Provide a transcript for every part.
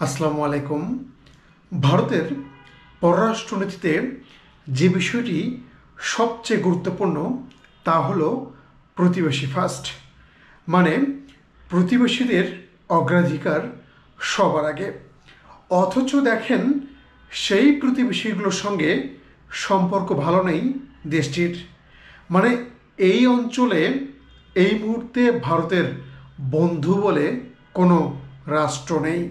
আসসালামু আলাইকুম। ভারতের পররাষ্ট্রনীতিতে যে বিষয়টি সবচেয়ে গুরুত্বপূর্ণ তা হলো প্রতিবেশী ফার্স্ট। মানে প্রতিবেশীদের অগ্রাধিকার সবার আগে। অথচ দেখেন সেই প্রতিবেশীগুলোর সঙ্গে সম্পর্ক ভালো নেই দেশটির। মানে এই অঞ্চলে এই মুহূর্তে ভারতের বন্ধু বলে কোনো রাষ্ট্র নেই।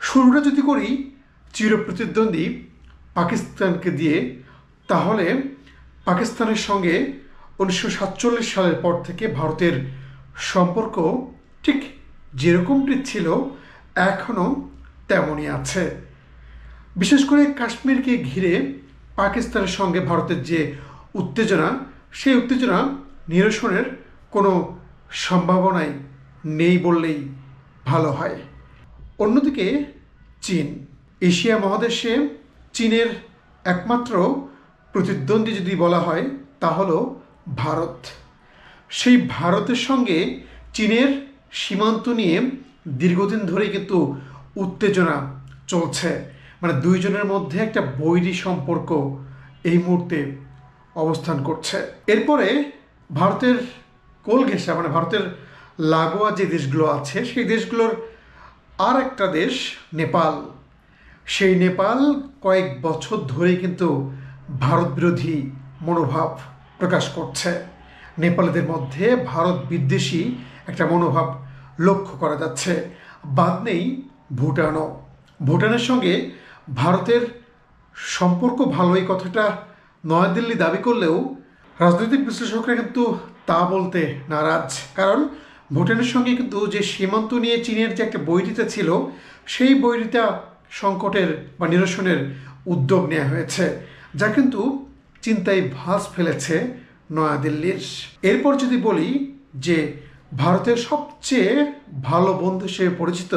শুরুটা যদি করি চিরপ্রতিদ্বন্দ্বী পাকিস্তানকে দিয়ে, তাহলে পাকিস্তানের সঙ্গে 1947 সালের পর থেকে ভারতের সম্পর্ক ঠিক যেরকমটি ছিল এখনও তেমনই আছে। বিশেষ করে কাশ্মীরকে ঘিরে পাকিস্তানের সঙ্গে ভারতের যে উত্তেজনা, সেই উত্তেজনা নিরসনের কোনো সম্ভাবনাই নেই বললেই ভালো হয়। অন্যদিকে চীন, এশিয়া মহাদেশে চীনের একমাত্র প্রতিদ্বন্দ্বী যদি বলা হয় তা হলো ভারত। সেই ভারতের সঙ্গে চীনের সীমান্ত নিয়ে দীর্ঘদিন ধরেই কিন্তু উত্তেজনা চলছে। মানে দুইজনের মধ্যে একটা বৈরী সম্পর্ক এই মুহূর্তে অবস্থান করছে। এরপরে ভারতের কোল ঘেঁষা, মানে ভারতের লাগোয়া যে দেশগুলো আছে সেই দেশগুলোর আর একটা দেশ নেপাল। সেই নেপাল কয়েক বছর ধরেই কিন্তু ভারত বিরোধী মনোভাব প্রকাশ করছে। নেপালিদের মধ্যে ভারত বিদ্বেষী একটা মনোভাব লক্ষ্য করা যাচ্ছে। বাদ নেই ভুটানও। ভুটানের সঙ্গে ভারতের সম্পর্ক ভালো, এই কথাটা নয়াদিল্লি দাবি করলেও রাজনৈতিক বিশ্লেষকরা কিন্তু তা বলতে নারাজ। কারণ ভুটানের সঙ্গে কিন্তু যে সীমান্ত নিয়ে চীনের যে একটা বৈরিতা ছিল, সেই বৈরিতা সংকটের বা নিরসনের উদ্যোগ নেওয়া হয়েছে, যা কিন্তু চিন্তায় ভাঁজ ফেলেছে নয়াদিল্লির। এরপর যদি বলি যে ভারতের সবচেয়ে ভালো বন্ধু হিসেবে পরিচিত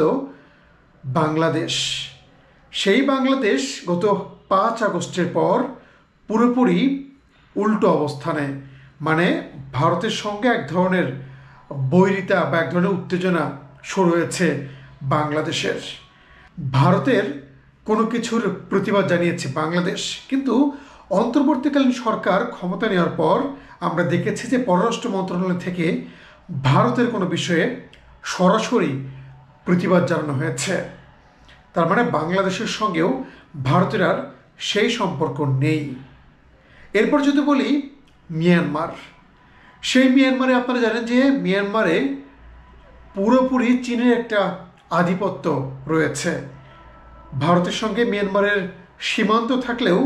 বাংলাদেশ, সেই বাংলাদেশ গত 5 আগস্টের পর পুরোপুরি উল্টো অবস্থানে। মানে ভারতের সঙ্গে এক ধরনের বৈরিতা বা এক ধরনের উত্তেজনা শুরু হয়েছে বাংলাদেশের। ভারতের কোনো কিছুর প্রতিবাদ জানিয়েছে বাংলাদেশ, কিন্তু অন্তর্বর্তীকালীন সরকার ক্ষমতা নেওয়ার পর আমরা দেখেছি যে পররাষ্ট্র মন্ত্রণালয় থেকে ভারতের কোনো বিষয়ে সরাসরি প্রতিবাদ জানানো হয়েছে। তার মানে বাংলাদেশের সঙ্গেও ভারতের আর সেই সম্পর্ক নেই। এরপর যদি বলি মিয়ানমার, সেই মিয়ানমারে আপনারা জানেন যে মিয়ানমারে পুরোপুরি চীনের একটা আধিপত্য রয়েছে। ভারতের সঙ্গে মিয়ানমারের সীমান্ত থাকলেও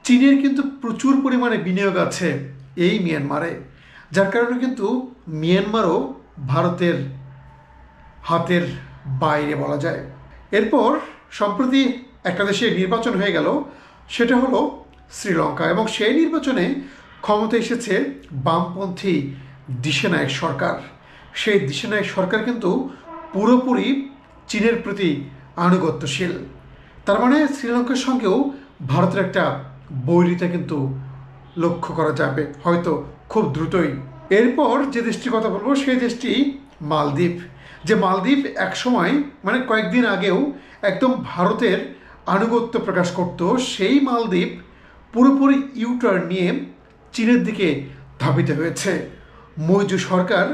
চীনের কিন্তু প্রচুর পরিমাণে বিনিয়োগ আছে এই মিয়ানমারে, যার কারণে কিন্তু মিয়ানমারও ভারতের হাতের বাইরে বলা যায়। এরপর সম্প্রতি একটা দেশে নির্বাচন হয়ে গেল, সেটা হলো শ্রীলঙ্কা, এবং সেই নির্বাচনে ক্ষমতা এসেছে বামপন্থী দিশেনায়ক সরকার। সেই দিশেনায়ক সরকার কিন্তু পুরোপুরি চীনের প্রতি আনুগত্যশীল। তার মানে শ্রীলঙ্কার সঙ্গেও ভারতের একটা বৈরিতা কিন্তু লক্ষ্য করা যাবে হয়তো খুব দ্রুতই। এরপর যে দেশটির কথা বলবো সেই দেশটি মালদ্বীপ। যে মালদ্বীপ একসময়, মানে কয়েকদিন আগেও একদম ভারতের আনুগত্য প্রকাশ করত, সেই মালদ্বীপ পুরোপুরি ইউটার্ন নিয়ে চীনের দিকে ধাবিত হয়েছে। মৈজু সরকার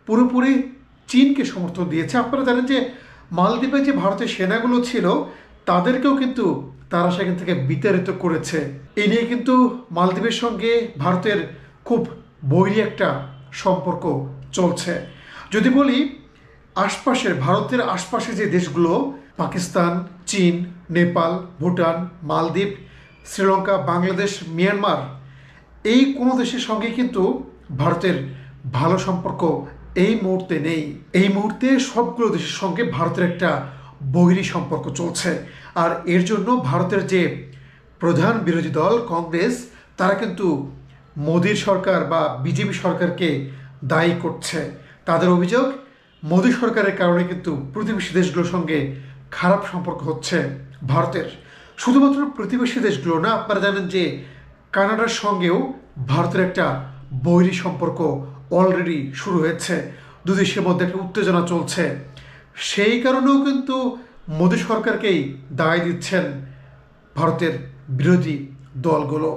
পুরোপুরি চীনকে সমর্থন দিয়েছে। আপনারা জানেন যে মালদ্বীপে যে ভারতের সেনাগুলো ছিল তাদেরকেও কিন্তু তারা সেখান থেকে বিতাড়িত করেছে। এই নিয়ে কিন্তু মালদ্বীপের সঙ্গে ভারতের খুব বৈরী একটা সম্পর্ক চলছে। যদি বলি আশপাশের, ভারতের আশপাশে যে দেশগুলো পাকিস্তান, চীন, নেপাল, ভুটান, মালদ্বীপ, শ্রীলঙ্কা, বাংলাদেশ, মিয়ানমার, এই কোনো দেশের সঙ্গে কিন্তু ভারতের ভালো সম্পর্ক এই মুহূর্তে নেই। এই মুহূর্তে সবগুলো দেশের সঙ্গে ভারতের একটা বৈরী সম্পর্ক চলছে। আর এর জন্য ভারতের যে প্রধান বিরোধী দল কংগ্রেস, তারা কিন্তু মোদির সরকার বা বিজেপি সরকারকে দায়ী করছে। তাদের অভিযোগ, মোদি সরকারের কারণে কিন্তু প্রতিবেশী দেশগুলোর সঙ্গে খারাপ সম্পর্ক হচ্ছে ভারতের। শুধুমাত্র প্রতিবেশী দেশগুলো না, আপনারা জানেন যে কানাডার সঙ্গেও ভারতের একটা বৈরী সম্পর্ক অলরেডি শুরু হয়েছে। দুদেশের মধ্যে একটা উত্তেজনা চলছে। সেই কারণেও কিন্তু মোদী সরকারকেই দায় দিচ্ছেন ভারতের বিরোধী দলগুলো।